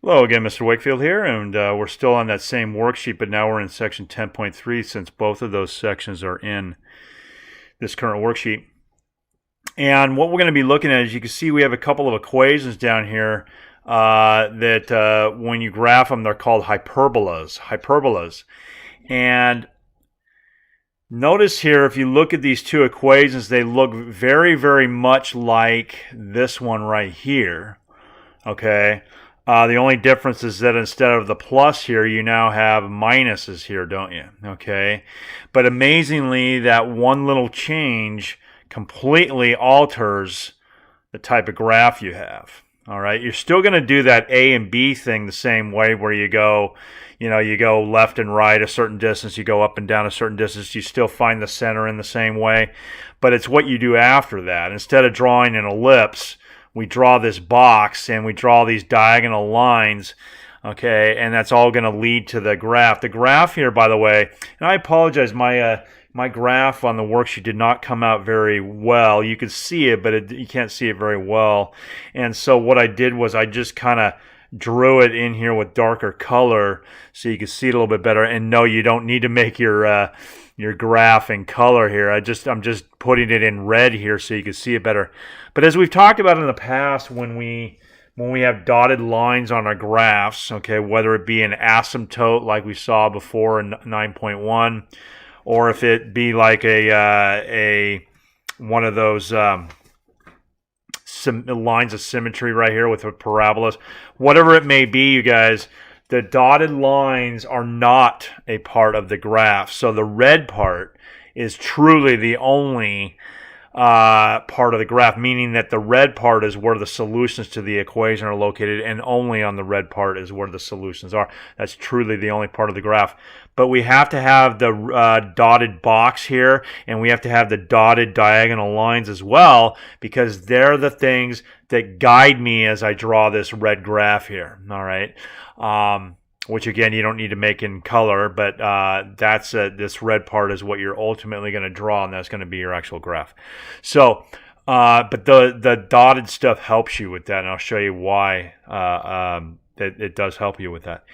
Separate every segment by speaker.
Speaker 1: Hello again, Mr. Wakefield here, and we're still on that same worksheet, but now we're in section 10.3 since both of those sections are in this current worksheet. And what we're going to be looking at is you can see we have a couple of equations down here that when you graph them, they're called hyperbolas. Hyperbolas. And notice here, if you look at these two equations, they look very, very much like this one right here. Okay. The only difference is that instead of the plus here, you now have minuses here, don't you? Okay. But amazingly, that one little change completely alters the type of graph you have. All right. You're still going to do that A and B thing the same way where you go, you go left and right a certain distance, you go up and down a certain distance, you still find the center in the same way. But it's what you do after that. Instead of drawing an ellipse, we draw this box and we draw these diagonal lines, okay, and that's all going to lead to the graph. The graph here, by the way, and I apologize, my graph on the worksheet did not come out very well. You can see it, but you can't see it very well. And so what I did was I just kind of drew it in here with darker color so you can see it a little bit better. And no, you don't need to make your graph in color here. I'm just putting it in red here so you can see it better. But as we've talked about in the past, when we have dotted lines on our graphs, okay, whether it be an asymptote like we saw before in 9.1, or if it be like a one of those lines of symmetry right here with the parabolas, whatever it may be, you guys, the dotted lines are not a part of the graph. So the red part is truly the only part of the graph, meaning that the red part is where the solutions to the equation are located, and only on the red part is where the solutions are. That's truly the only part of the graph. But we have to have the dotted box here, and we have to have the dotted diagonal lines as well, because they're the things that guide me as I draw this red graph here. All right. Which again, you don't need to make in color, but that's this red part is what you're ultimately going to draw, and that's going to be your actual graph. So, but the dotted stuff helps you with that, and I'll show you why it does help you with that.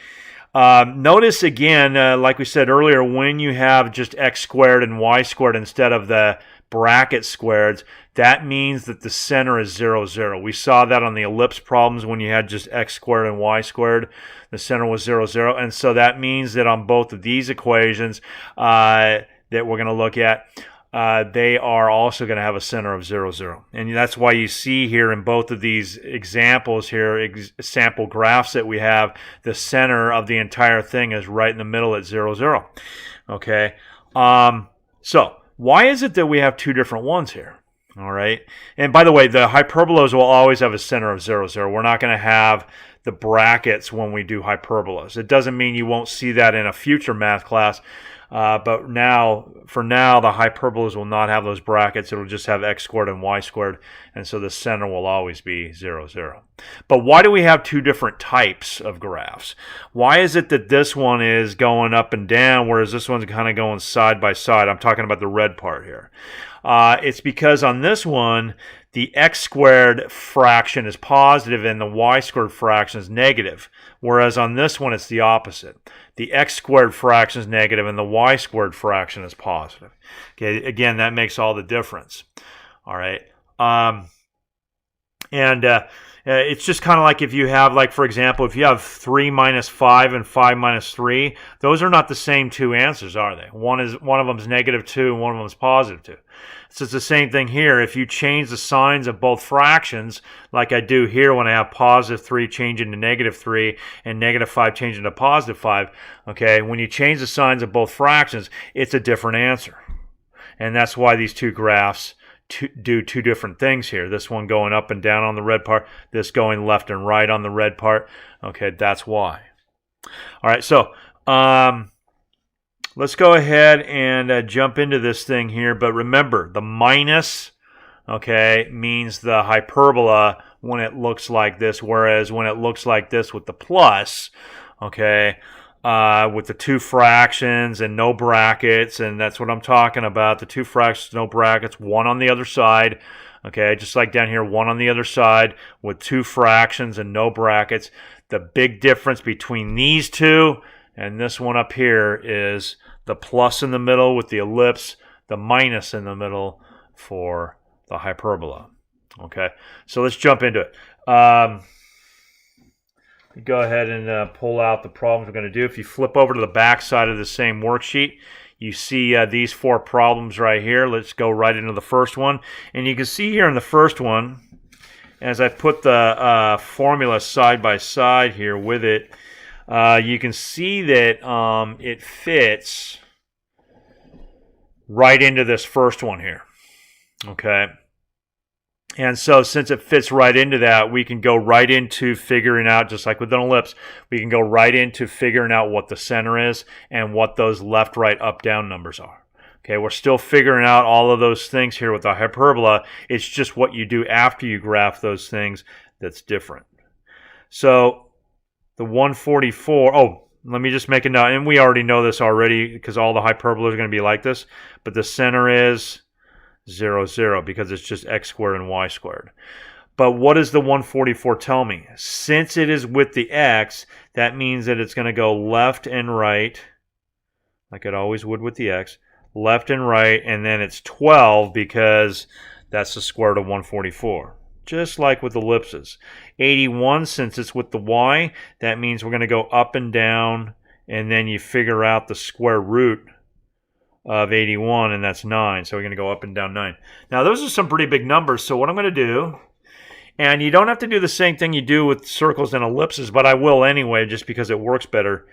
Speaker 1: Notice again, like we said earlier, when you have just x squared and y squared instead of the bracket squareds, that means that the center is 0, 0. We saw that on the ellipse problems when you had just x squared and y squared. The center was 0, 0. And so that means that on both of these equations that we're going to look at, they are also going to have a center of 0, 0. And that's why you see here in both of these examples here, sample graphs that we have, the center of the entire thing is right in the middle at 0, 0. Okay. So why is it that we have two different ones here? All right. And by the way, the hyperbolas will always have a center of 0, 0. We're not going to have the brackets when we do hyperbolas. It doesn't mean you won't see that in a future math class. But for now, the hyperbolas will not have those brackets. It'll just have x squared and y squared. And so the center will always be 0, 0. But why do we have two different types of graphs? Why is it that this one is going up and down, whereas this one's kind of going side by side? I'm talking about the red part here. It's because on this one, the x squared fraction is positive and the y squared fraction is negative. Whereas on this one, it's the opposite. The x squared fraction is negative and the y squared fraction is positive. Okay, again, that makes all the difference. All right. It's just kind of like if you have, like, for example, if you have 3 minus 5 and 5 minus 3, those are not the same two answers, are they? One of them is negative 2 and one of them is positive 2. So it's the same thing here. If you change the signs of both fractions, like I do here when I have positive 3 change into negative 3 and negative 5 change into positive 5, okay, when you change the signs of both fractions, it's a different answer. And that's why these two graphs do two different things here. This one going up and down on the red part, this going left and right on the red part. Okay, that's why. All right, so let's go ahead and jump into this thing here. But remember, the minus, okay, means the hyperbola when it looks like this, whereas when it looks like this with the plus, okay, with the two fractions and no brackets, and that's what I'm talking about. The two fractions, no brackets, one on the other side, Okay, just like down here, one on the other side with two fractions and no brackets. The big difference between these two and this one up here is the plus in the middle with the ellipse, the minus in the middle for the hyperbola. Okay, so let's jump into it. Go ahead and pull out the problems we're going to do. If you flip over to the back side of the same worksheet, you see these 4 problems right here. Let's go right into the first one. And you can see here in the first one, as I put the formula side by side here with it, you can see that it fits right into this first one here. Okay. And so since it fits right into that, we can go right into figuring out, just like with an ellipse, we can go right into figuring out what the center is and what those left, right, up, down numbers are. Okay, we're still figuring out all of those things here with the hyperbola. It's just what you do after you graph those things that's different. So the 144, oh, let me just make a note, and we already know this already because all the hyperbolas are going to be like this, but the center is 0, 0, because it's just x squared and y squared. But what does the 144 tell me? Since it is with the x, that means that it's going to go left and right, like it always would with the x, left and right, and then it's 12 because that's the square root of 144. Just like with ellipses. 81, since it's with the y, that means we're going to go up and down, and then you figure out the square root of 81, and that's 9. So we're going to go up and down 9. Now, those are some pretty big numbers. So what I'm going to do, and you don't have to do the same thing you do with circles and ellipses, but I will anyway, just because it works better.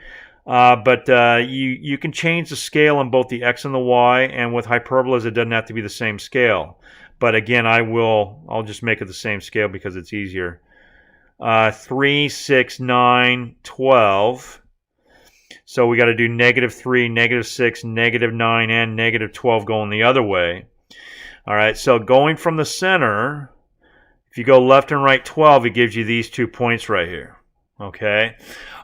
Speaker 1: You can change the scale on both the x and the y, and with hyperbolas, it doesn't have to be the same scale. But again, I'll just make it the same scale because it's easier. 3, 6, 9, 12. So we got to do -3, -6, -9, and -12 going the other way. All right, so going from the center, if you go left and right 12, it gives you these 2 points right here. Okay.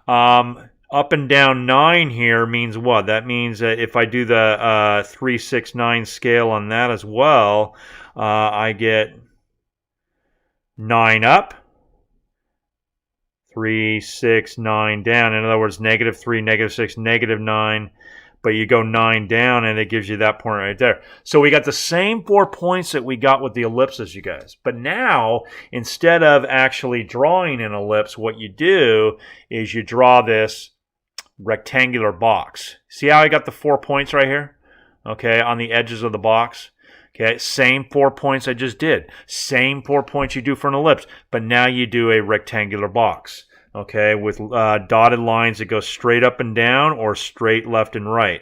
Speaker 1: Up and down 9 here means what? That means that if I do the 3, 6, 9 scale on that as well, I get 9 up, 3, 6, 9 down. In other words, -3, -6, -9. But you go 9 down, and it gives you that point right there. So we got the same 4 points that we got with the ellipses, you guys. But now, instead of actually drawing an ellipse, what you do is you draw this rectangular box. See how I got the 4 points right here? Okay, on the edges of the box. Okay, same 4 points I just did. Same 4 points you do for an ellipse, but now you do a rectangular box. Okay, with dotted lines that go straight up and down or straight left and right.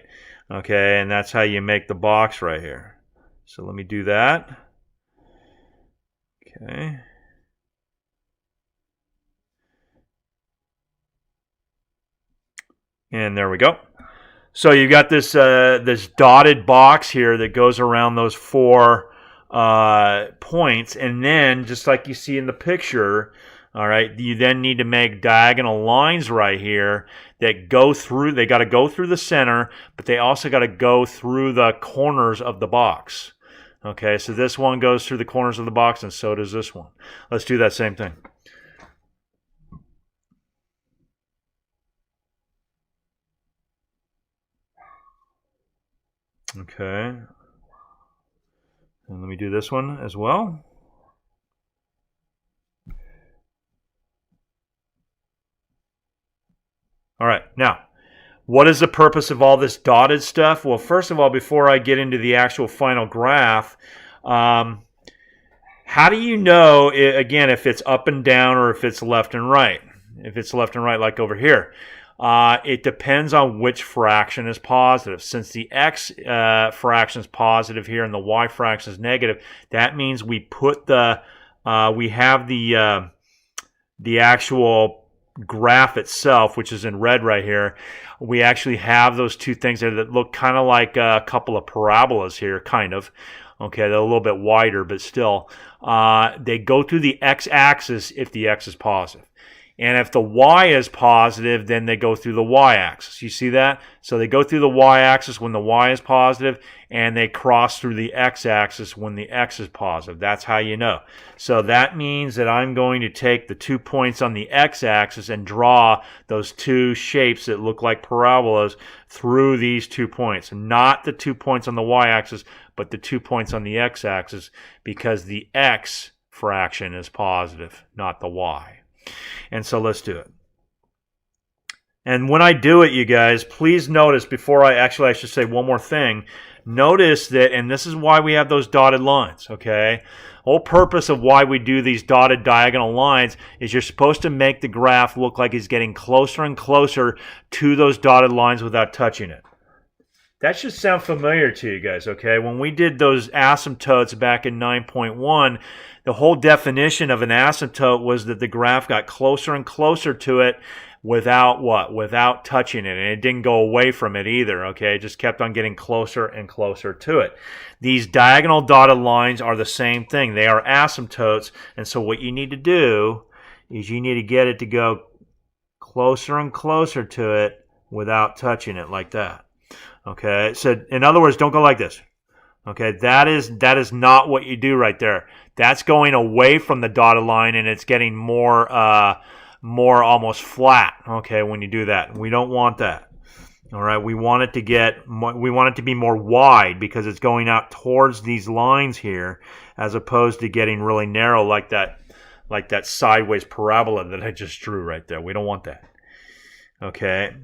Speaker 1: Okay, and that's how you make the box right here. So let me do that. Okay. And there we go. So you've got this this dotted box here that goes around those 4 points, and then just like you see in the picture, all right, you then need to make diagonal lines right here that go through. They got to go through the center, but they also got to go through the corners of the box. Okay, so this one goes through the corners of the box, and so does this one. Let's do that same thing. Okay, and let me do this one as well. All right, now, what is the purpose of all this dotted stuff? Well, first of all, before I get into the actual final graph, how do you know, again, if it's up and down or if it's left and right? If it's left and right, like over here. It depends on which fraction is positive. Since the x fraction is positive here and the y fraction is negative, that means we put we have the actual graph itself, which is in red right here. We actually have those two things there that look kind of like a couple of parabolas here, kind of. Okay, they're a little bit wider, but still. They go through the x-axis if the x is positive. And if the y is positive, then they go through the y-axis. You see that? So they go through the y-axis when the y is positive, and they cross through the x-axis when the x is positive. That's how you know. So that means that I'm going to take the 2 points on the x-axis and draw those two shapes that look like parabolas through these 2 points. Not the 2 points on the y-axis, but the 2 points on the x-axis, because the x fraction is positive, not the y. And so let's do it. And when I do it, you guys, please notice, before I should say one more thing. Notice that, and this is why we have those dotted lines, okay? The whole purpose of why we do these dotted diagonal lines is you're supposed to make the graph look like it's getting closer and closer to those dotted lines without touching it. That should sound familiar to you guys, okay? When we did those asymptotes back in 9.1, the whole definition of an asymptote was that the graph got closer and closer to it without what? Without touching it. And it didn't go away from it either, okay? It just kept on getting closer and closer to it. These diagonal dotted lines are the same thing. They are asymptotes. And so what you need to do is you need to get it to go closer and closer to it without touching it, like that. Okay, so in other words, don't go like this. Okay, that is not what you do right there. That's going away from the dotted line, and it's getting more almost flat. Okay, when you do that, we don't want that. All right, we want it to be more wide, because it's going out towards these lines here, as opposed to getting really narrow like that sideways parabola that I just drew right there. We don't want that. Okay.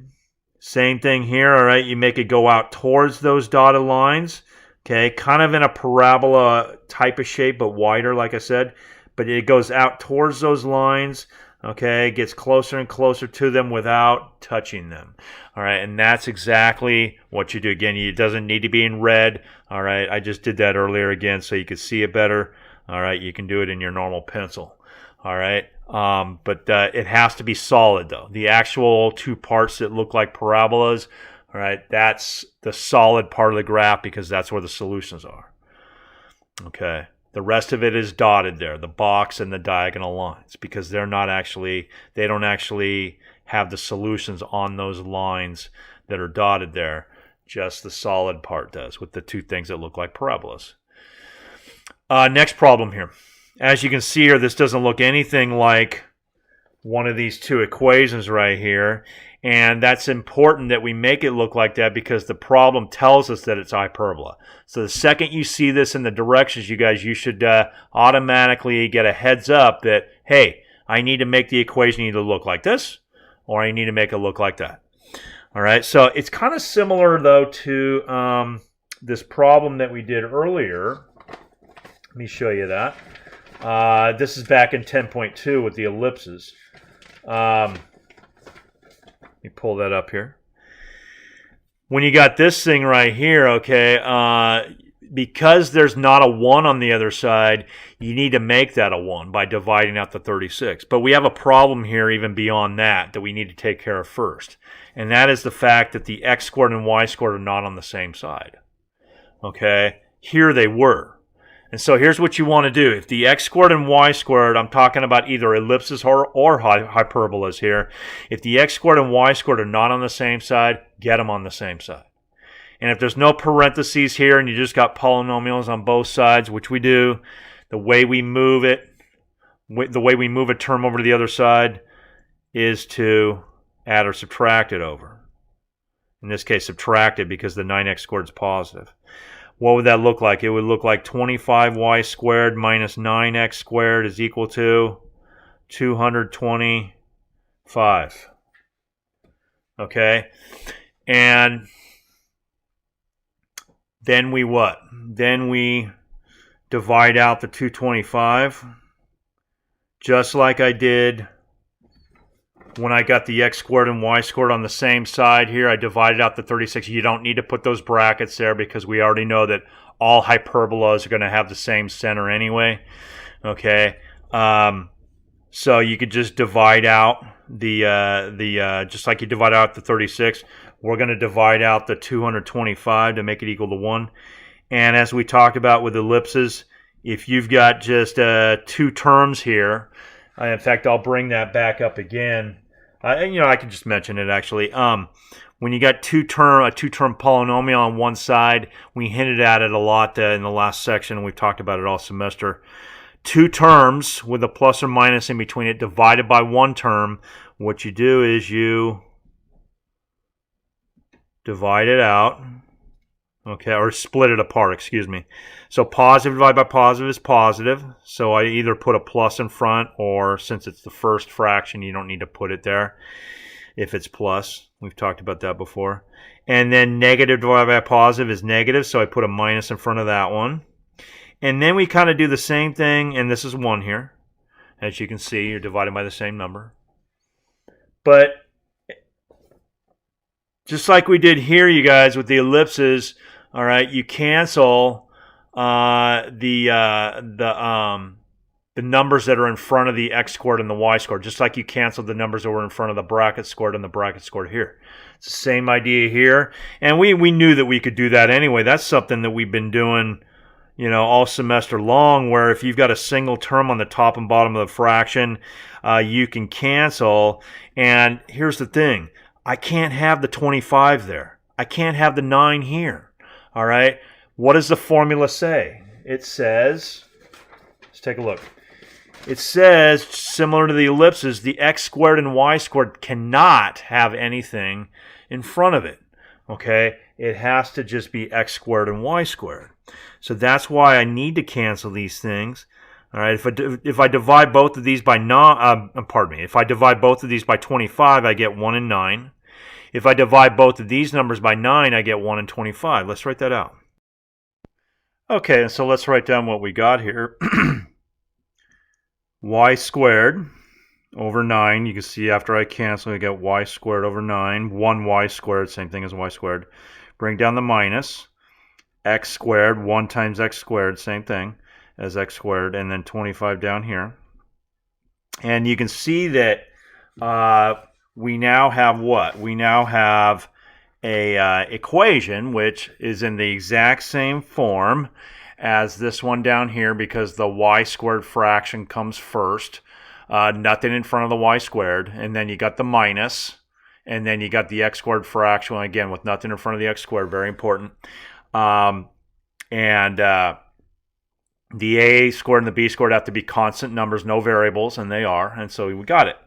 Speaker 1: Same thing here, all right? You make it go out towards those dotted lines, okay? Kind of in a parabola type of shape, but wider, like I said. But it goes out towards those lines, okay? It gets closer and closer to them without touching them, all right? And that's exactly what you do. Again, it doesn't need to be in red, all right? I just did that earlier again so you could see it better, all right? You can do it in your normal pencil, all right? But it has to be solid, though. The actual two parts that look like parabolas, all right, that's the solid part of the graph, because that's where the solutions are. Okay. The rest of it is dotted there, the box and the diagonal lines, because they don't actually have the solutions on those lines that are dotted there. Just the solid part does, with the two things that look like parabolas. Next problem here. As you can see here, this doesn't look anything like one of these two equations right here. And that's important that we make it look like that, because the problem tells us that it's hyperbola. So the second you see this in the directions, you guys, you should automatically get a heads up that, hey, I need to make the equation either look like this, or I need to make it look like that. All right, so it's kind of similar, though, to this problem that we did earlier. Let me show you that. This is back in 10.2 with the ellipses. Let me pull that up here. When you got this thing right here, okay, because there's not a 1 on the other side, you need to make that a 1 by dividing out the 36. But we have a problem here even beyond that we need to take care of first. And that is the fact that the x squared and y squared are not on the same side. Okay? Here they were. And so here's what you want to do. If the x squared and y squared, I'm talking about either ellipses or hyperbolas here. If the x squared and y squared are not on the same side, get them on the same side. And if there's no parentheses here and you just got polynomials on both sides, which we do, the way we move a term over to the other side is to add or subtract it over. In this case, subtract it, because the 9x squared is positive. What would that look like? It would look like 25y squared minus 9x squared is equal to 225. Okay? And then we what? Then we divide out the 225, just like I did when I got the x squared and y squared on the same side here. I divided out the 36. You don't need to put those brackets there, because we already know that all hyperbolas are going to have the same center anyway. Okay, so you could just divide out just like you divide out the 36. We're going to divide out the 225 to make it equal to 1. And as we talked about with ellipses, if you've got just two terms here, In fact, I'll bring that back up again. I can just mention it actually. When you got a two-term polynomial on one side, we hinted at it a lot in the last section, and we've talked about it all semester. Two terms with a plus or minus in between it divided by one term. What you do is you divide it out, okay, or split it apart, excuse me. So positive divided by positive is positive. So I either put a plus in front, or since it's the first fraction, you don't need to put it there if it's plus. We've talked about that before. And then negative divided by positive is negative, so I put a minus in front of that one. And then we kind of do the same thing, and this is 1 here. As you can see, you're divided by the same number. But just like we did here, you guys, with the ellipses, all right, you cancel the numbers that are in front of the x squared and the y squared, just like you canceled the numbers that were in front of the bracket squared and the bracket squared here. It's the same idea here. And we knew that we could do that anyway. That's something that we've been doing, all semester long, where if you've got a single term on the top and bottom of the fraction, you can cancel. And here's the thing. I can't have the 25 there. I can't have the 9 here. All right? What does the formula say? It says, let's take a look. It says, similar to the ellipses, the x squared and y squared cannot have anything in front of it. Okay? It has to just be x squared and y squared. So that's why I need to cancel these things. All right? If I divide both of these by if I divide both of these by 25, I get 1 and 9. If I divide both of these numbers by 9, I get 1 and 25. Let's write that out. Okay, so let's write down what we got here. Y squared over 9. You can see after I cancel, I get y squared over 9. 1y squared, same thing as y squared. Bring down the minus. X squared, 1 times x squared, same thing as x squared. And then 25 down here. And you can see that we now have what? We now have a equation which is in the exact same form as this one down here, because the y squared fraction comes first. Nothing in front of the y squared. And then you got the minus. And then you got the x squared fraction, again, with nothing in front of the x squared. Very important. The a squared and the b squared have to be constant numbers, no variables, and they are. And so we got it.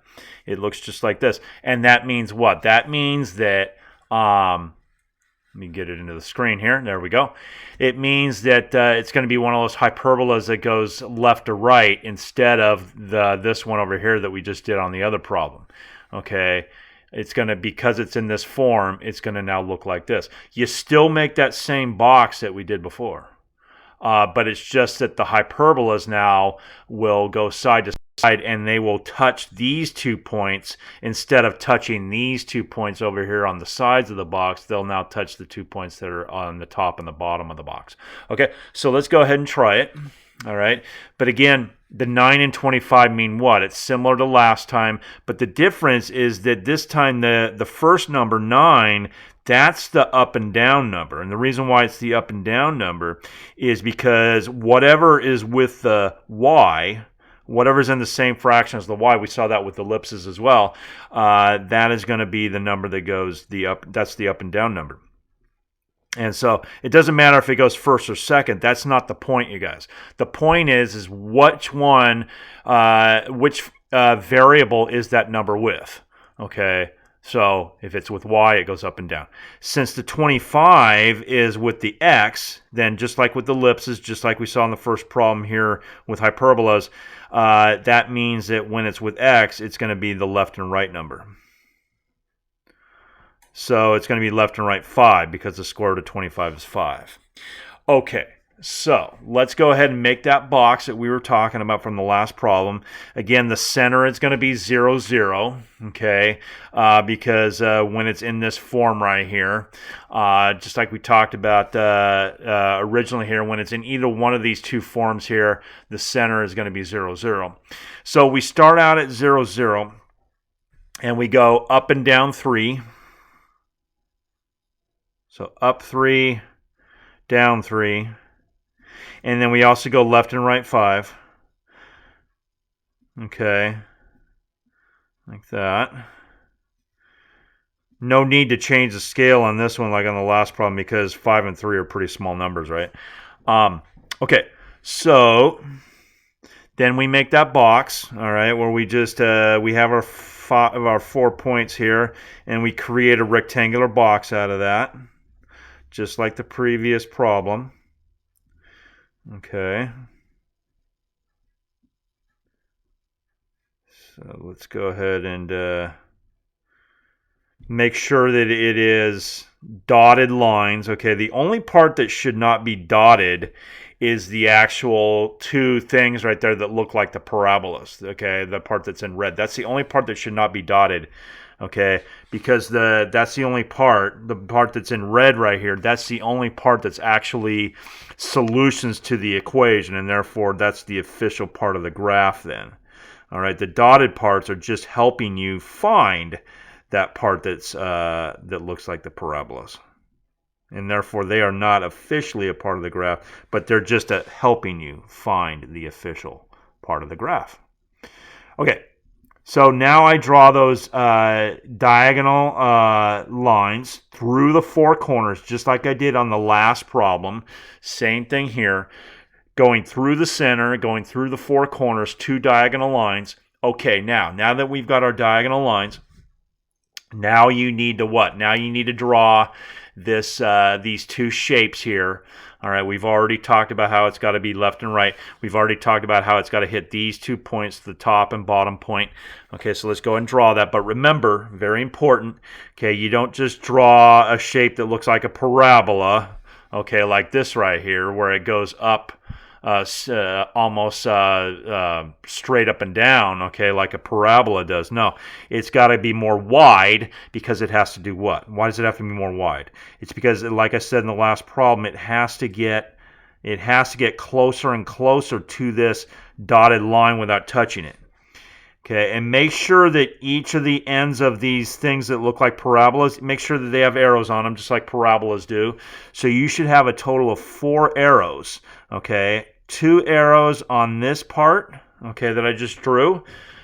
Speaker 1: It looks just like this. And that means what? That means that, let me get it into the screen here. There we go. It means that it's going to be one of those hyperbolas that goes left to right instead of this one over here that we just did on the other problem. Okay. It's going to, because it's in this form, it's going to now look like this. You still make that same box that we did before. But it's just that the hyperbolas now will go side to side, and they will touch these 2 points instead of touching these 2 points over here on the sides of the box. They'll now touch the 2 points that are on the top and the bottom of the box. Okay, so let's go ahead and try it. All right, but again, the 9 and 25 mean what? It's similar to last time, but the difference is that this time the first number, 9, that's the up and down number. And the reason why it's the up and down number is because whatever is with the y, whatever's in the same fraction as the y, we saw that with ellipses as well, that is going to be the number that goes that's the up and down number. And so it doesn't matter if it goes first or second. That's not the point, you guys. The point is which one, which variable is that number with, okay? So if it's with y, it goes up and down. Since the 25 is with the x, then just like with ellipses, just like we saw in the first problem here with hyperbolas, that means that when it's with x, it's going to be the left and right number. So it's going to be left and right 5, because the square root of 25 is 5. Okay, so let's go ahead and make that box that we were talking about from the last problem. Again, the center is going to be 0, 0, okay, because when it's in this form right here, just like we talked about originally here, when it's in either one of these two forms here, the center is going to be 0, 0. So we start out at 0, 0, and we go up and down 3. So up 3, down 3. And then we also go left and right 5. Okay. like that. No need to change the scale on this one like on the last problem because 5 and 3 are pretty small numbers, right? Okay, so then we make that box, all right, where we just we have our 4 points here, and we create a rectangular box out of that, just like the previous problem. Okay. So let's go ahead and make sure that it is dotted lines. Okay, the only part that should not be dotted is the actual two things right there that look like the parabolas. Okay, the part that's in red. That's the only part that should not be dotted. Okay, because that's the only part, the part that's in red right here, that's the only part that's actually solutions to the equation, and therefore that's the official part of the graph then. All right, the dotted parts are just helping you find that part that's that looks like the parabolas, and therefore they are not officially a part of the graph, but they're just helping you find the official part of the graph. Okay, so now I draw those diagonal lines through the 4 corners, just like I did on the last problem. Same thing here, going through the center, going through the 4 corners, 2 diagonal lines. Okay, now that we've got our diagonal lines, now you need to what? Now you need to draw this these two shapes here. All right, we've already talked about how it's got to be left and right. We've already talked about how it's got to hit these 2 points, the top and bottom point. Okay, so let's go and draw that. But remember, very important, okay, you don't just draw a shape that looks like a parabola, okay, like this right here, where it goes up almost straight up and down, okay, like a parabola does. No, it's got to be more wide because it has to do what? Why does it have to be more wide? It's because, like I said in the last problem, it has to get closer and closer to this dotted line without touching it. Okay, and make sure that each of the ends of these things that look like parabolas, make sure that they have arrows on them, just like parabolas do. So you should have a total of 4 arrows, okay? 2 arrows on this part, okay, that I just drew,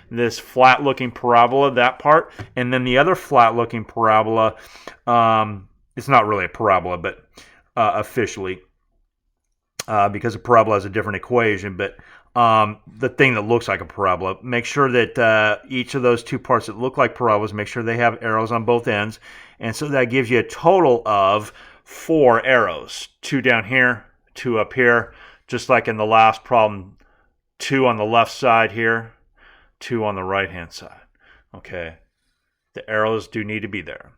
Speaker 1: this flat-looking parabola, that part, and then the other flat-looking parabola, it's not really a parabola, but officially, because a parabola has a different equation, but the thing that looks like a parabola. Make sure that each of those 2 parts that look like parabolas, make sure they have arrows on both ends. And so that gives you a total of 4 arrows. 2 down here, 2 up here, just like in the last problem. 2 on the left side here, 2 on the right-hand side. Okay, the arrows do need to be there.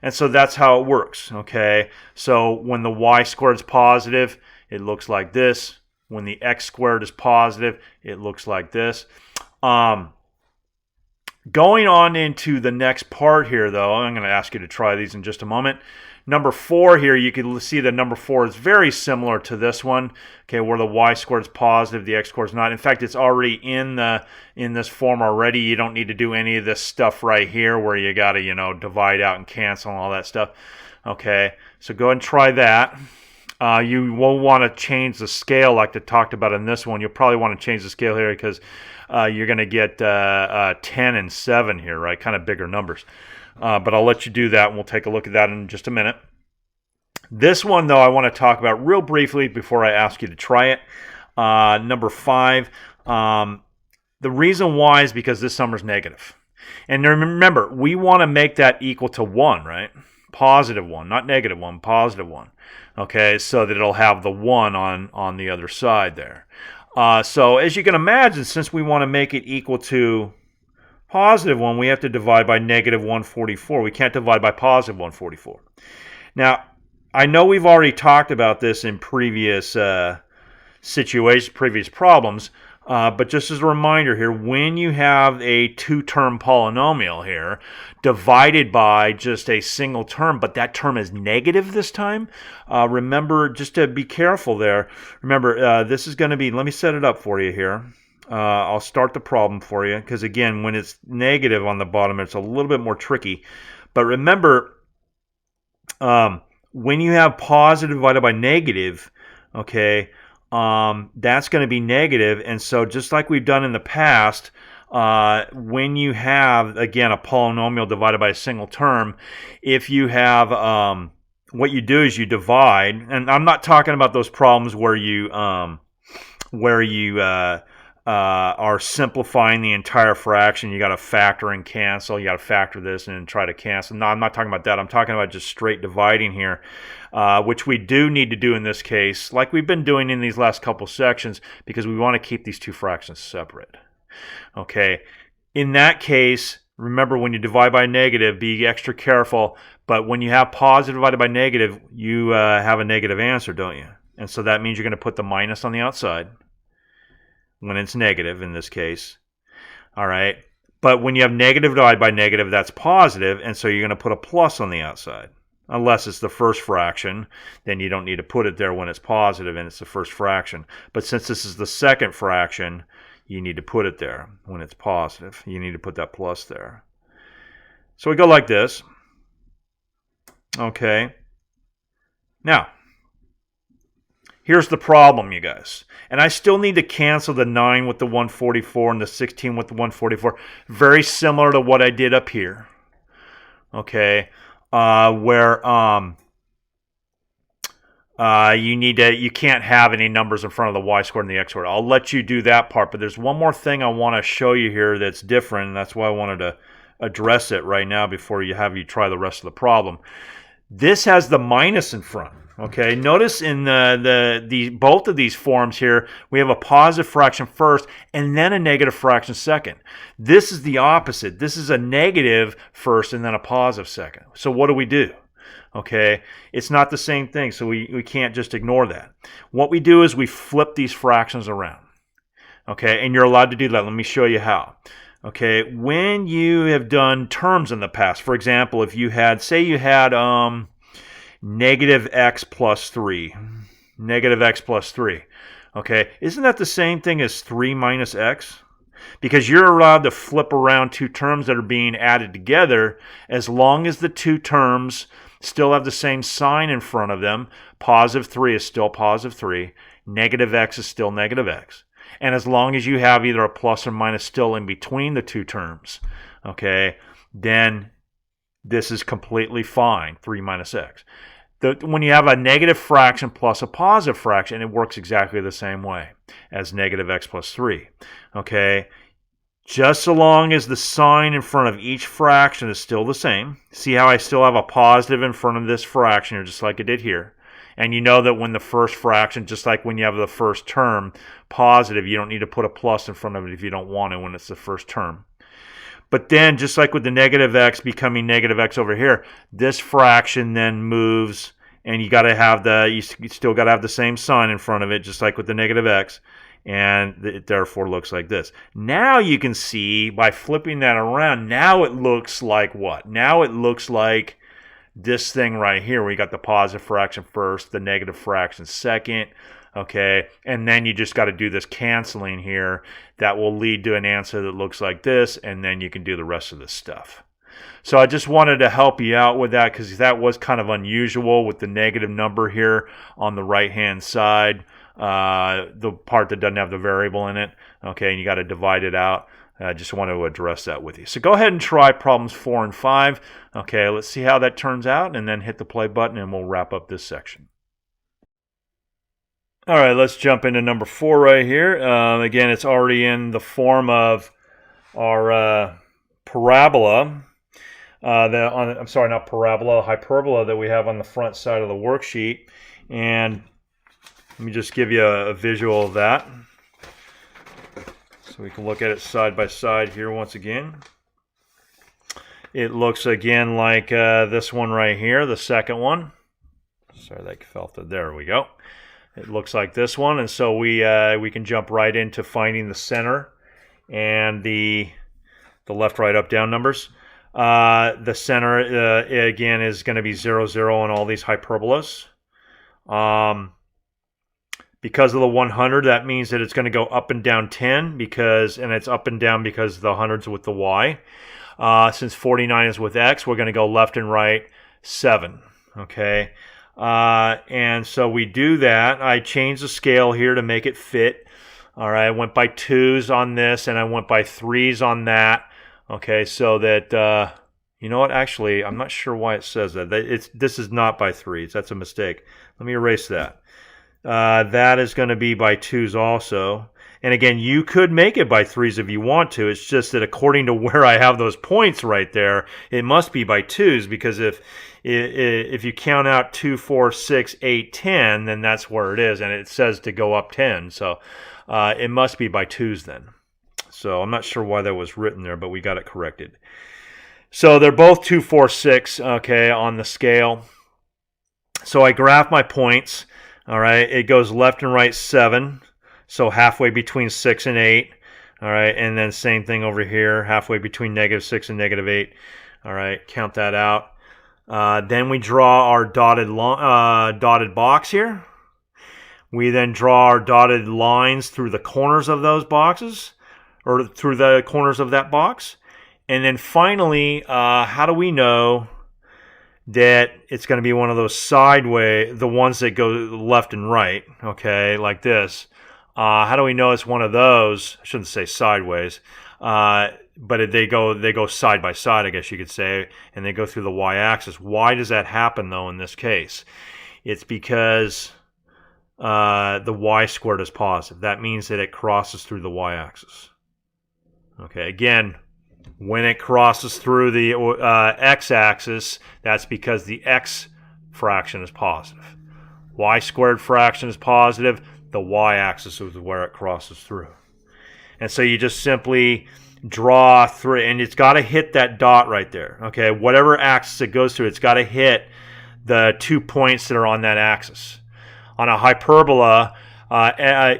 Speaker 1: And so that's how it works, okay? So when the y squared is positive, it looks like this. When the x squared is positive, it looks like this. Going on into the next part here, though, I'm going to ask you to try these in just a moment. Number 4 here, you can see that number 4 is very similar to this one, okay, where the y squared is positive, the x squared is not. In fact, it's already in this form already. You don't need to do any of this stuff right here where you got to, divide out and cancel and all that stuff. Okay, so go ahead and try that. You won't want to change the scale like I talked about in this one. You'll probably want to change the scale here because you're going to get 10 and 7 here, right? Kind of bigger numbers. But I'll let you do that, and we'll take a look at that in just a minute. This one, though, I want to talk about real briefly before I ask you to try it. Number 5. The reason why is because this number is negative. And remember, we want to make that equal to 1, right? Positive 1, not negative 1, positive 1. Okay, so that it'll have the 1 on the other side there. So as you can imagine, since we want to make it equal to positive 1, we have to divide by negative 144. We can't divide by positive 144. Now, I know we've already talked about this in previous situations, previous problems, but just as a reminder here, when you have a 2-term polynomial here divided by just a single term, but that term is negative this time, remember just to be careful there. Remember, this is going to be, let me set it up for you here. I'll start the problem for you because, again, when it's negative on the bottom, it's a little bit more tricky. But remember, when you have positive divided by negative, okay, that's going to be negative. And so just like we've done in the past, when you have, again, a polynomial divided by a single term, if you have, what you do is you divide, and I'm not talking about those problems where you are simplifying the entire fraction. You got to factor and cancel. You got to factor this and try to cancel. No, I'm not talking about that. I'm talking about just straight dividing here, which we do need to do in this case, like we've been doing in these last couple sections, because we want to keep these two fractions separate. Okay, in that case, remember when you divide by negative, be extra careful. But when you have positive divided by negative, you have a negative answer, don't you? And so that means you're going to put the minus on the outside when it's negative in this case. All right. But when you have negative divided by negative, that's positive, and so you're going to put a plus on the outside. Unless it's the first fraction, then you don't need to put it there when it's positive and it's the first fraction. But since this is the second fraction, you need to put it there when it's positive. You need to put that plus there. So we go like this. Okay. Now, here's the problem, you guys. And I still need to cancel the 9 with the 144 and the 16 with the 144. Very similar to what I did up here. Okay. Where you can't have any numbers in front of the y squared and the x squared. I'll let you do that part, but there's one more thing I want to show you here that's different, and that's why I wanted to address it right now before you try the rest of the problem. This has the minus in front. Okay, notice in both of these forms here, we have a positive fraction first and then a negative fraction second. This is the opposite. This is a negative first and then a positive second. So what do? Okay, it's not the same thing, so we can't just ignore that. What we do is we flip these fractions around. Okay, and you're allowed to do that. Let me show you how. Okay, when you have done terms in the past, for example, if you had, say you had negative x plus 3. Negative x plus 3. Okay, isn't that the same thing as 3 minus x? Because you're allowed to flip around two terms that are being added together as long as the two terms still have the same sign in front of them. Positive 3 is still positive 3. Negative x is still negative x. And as long as you have either a plus or minus still in between the two terms, okay, then this is completely fine, 3 minus x. When you have a negative fraction plus a positive fraction, it works exactly the same way as negative x plus 3. Okay, just so long as the sign in front of each fraction is still the same. See how I still have a positive in front of this fraction here, just like I did here. And you know that when the first fraction, just like when you have the first term positive, you don't need to put a plus in front of it if you don't want to when it's the first term. But then, just like with the negative x becoming negative x over here, this fraction then moves, and you still got to have the same sign in front of it, just like with the negative x, and it therefore looks like this. Now you can see by flipping that around, now it looks like what? Now it looks like this thing right here, where you got the positive fraction first, the negative fraction second. Okay, and then you just got to do this canceling here that will lead to an answer that looks like this, and then you can do the rest of this stuff. So I just wanted to help you out with that because that was kind of unusual with the negative number here on the right hand side, the part that doesn't have the variable in it. Okay, and you got to divide it out. I just want to address that with you. So go ahead and try problems 4 and 5. Okay, let's see how that turns out, and then hit the play button and we'll wrap up this section. All right, let's jump into number 4 right here. Again, it's already in the form of our parabola. I'm sorry, not parabola, hyperbola that we have on the front side of the worksheet. And let me just give you a visual of that. So we can look at it side by side here once again. It looks again like this one right here, the second one. Sorry, that fell through. There we go. It looks like this one, and so we can jump right into finding the center and the left, right, up, down numbers. The center again is going to be 0, 0 on all these hyperbolas. Because of the 100, that means that it's going to go up and down 10 and it's up and down because the 100's with the y. Since 49 is with x, we're going to go left and right 7. Okay. And so we do that. I change the scale here to make it fit. All right, I went by 2s on this, and I went by 3s on that. Okay, so that, you know what, actually, I'm not sure why it says that. This is not by 3s. That's a mistake. Let me erase that. That is going to be by 2s also. And again, you could make it by 3s if you want to. It's just that according to where I have those points right there, it must be by 2s, because if you count out 2, 4, 6, 8, 10, then that's where it is. And it says to go up 10. So it must be by 2s then. So I'm not sure why that was written there, but we got it corrected. So they're both 2, 4, 6, okay, on the scale. So I graph my points. All right, it goes left and right 7. So halfway between 6 and 8. All right, and then same thing over here, halfway between -6 and -8. All right, count that out. Then we draw our dotted box here. We then draw our dotted lines through the corners of those boxes, or through the corners of that box. And then finally, how do we know that it's going to be one of those sideways, the ones that go left and right, okay, like this? How do we know it's one of those? I shouldn't say sideways, but they go side by side, I guess you could say, and they go through the y-axis. Why does that happen, though, in this case? It's because the y-squared is positive. That means that it crosses through the y-axis. Okay, again, when it crosses through the x-axis, that's because the x fraction is positive. Y-squared fraction is positive. The y-axis is where it crosses through. And so you just simply draw through, and it's got to hit that dot right there. Okay, whatever axis it goes through, it's got to hit the 2 points that are on that axis. On a hyperbola,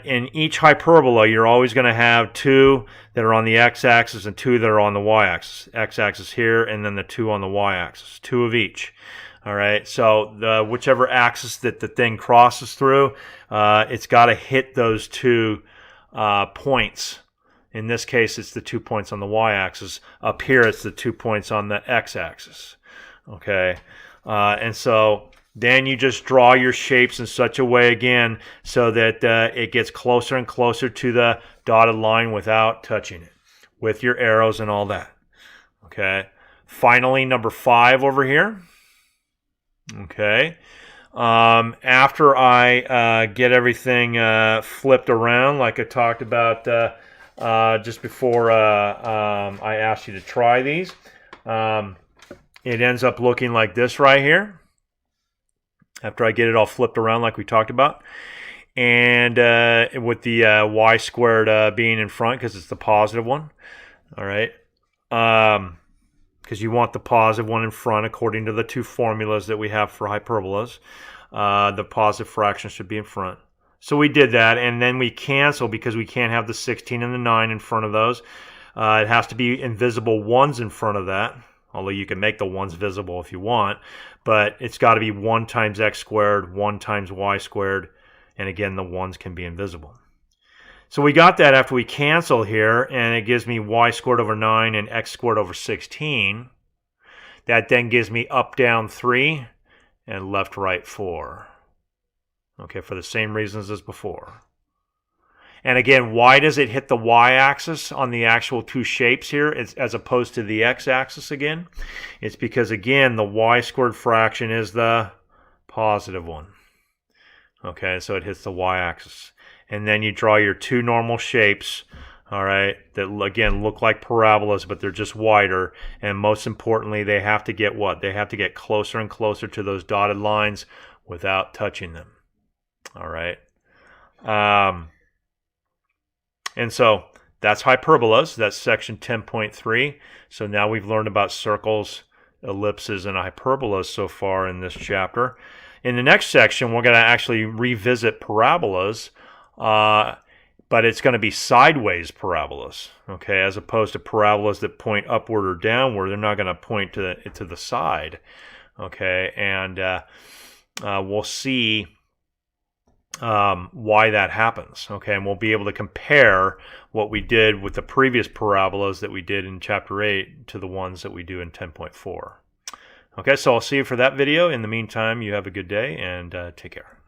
Speaker 1: in each hyperbola, you're always going to have 2 that are on the x-axis and 2 that are on the y-axis. X-axis here, and then the 2 on the y-axis. 2 of each. All right, so whichever axis that the thing crosses through, it's got to hit those 2 points. In this case, it's the 2 points on the y-axis. Up here, it's the 2 points on the x-axis. Okay, and so then you just draw your shapes in such a way, again, so that it gets closer and closer to the dotted line without touching it, with your arrows and all that. Okay, finally, number 5 over here. Okay, after I get everything flipped around, like I talked about just before I asked you to try these, it ends up looking like this right here. After I get it all flipped around like we talked about, and with the y-squared being in front because it's the positive one. All right. Because you want the positive one in front according to the 2 formulas that we have for hyperbolas. The positive fraction should be in front. So we did that, and then we cancel because we can't have the 16 and the 9 in front of those. It has to be invisible 1s in front of that, although you can make the 1s visible if you want, but it's got to be 1 times x squared, 1 times y squared, and again, the 1s can be invisible. So we got that after we cancel here, and it gives me y squared over 9 and x squared over 16. That then gives me up, down 3 and left, right 4. Okay, for the same reasons as before. And again, why does it hit the y-axis on the actual 2 shapes here as opposed to the x-axis again? It's because, again, the y-squared fraction is the positive one. Okay, so it hits the y-axis. And then you draw your 2 normal shapes, all right, that again look like parabolas, but they're just wider. And most importantly, they have to get what? They have to get closer and closer to those dotted lines without touching them. All right. And so that's hyperbolas. That's section 10.3. So now we've learned about circles, ellipses, and hyperbolas so far in this chapter. In the next section, we're going to actually revisit parabolas. But it's going to be sideways parabolas, okay, as opposed to parabolas that point upward or downward. They're not going to point to the side, okay, and we'll see why that happens, okay, and we'll be able to compare what we did with the previous parabolas that we did in Chapter 8 to the ones that we do in 10.4. Okay, so I'll see you for that video. In the meantime, you have a good day, and take care.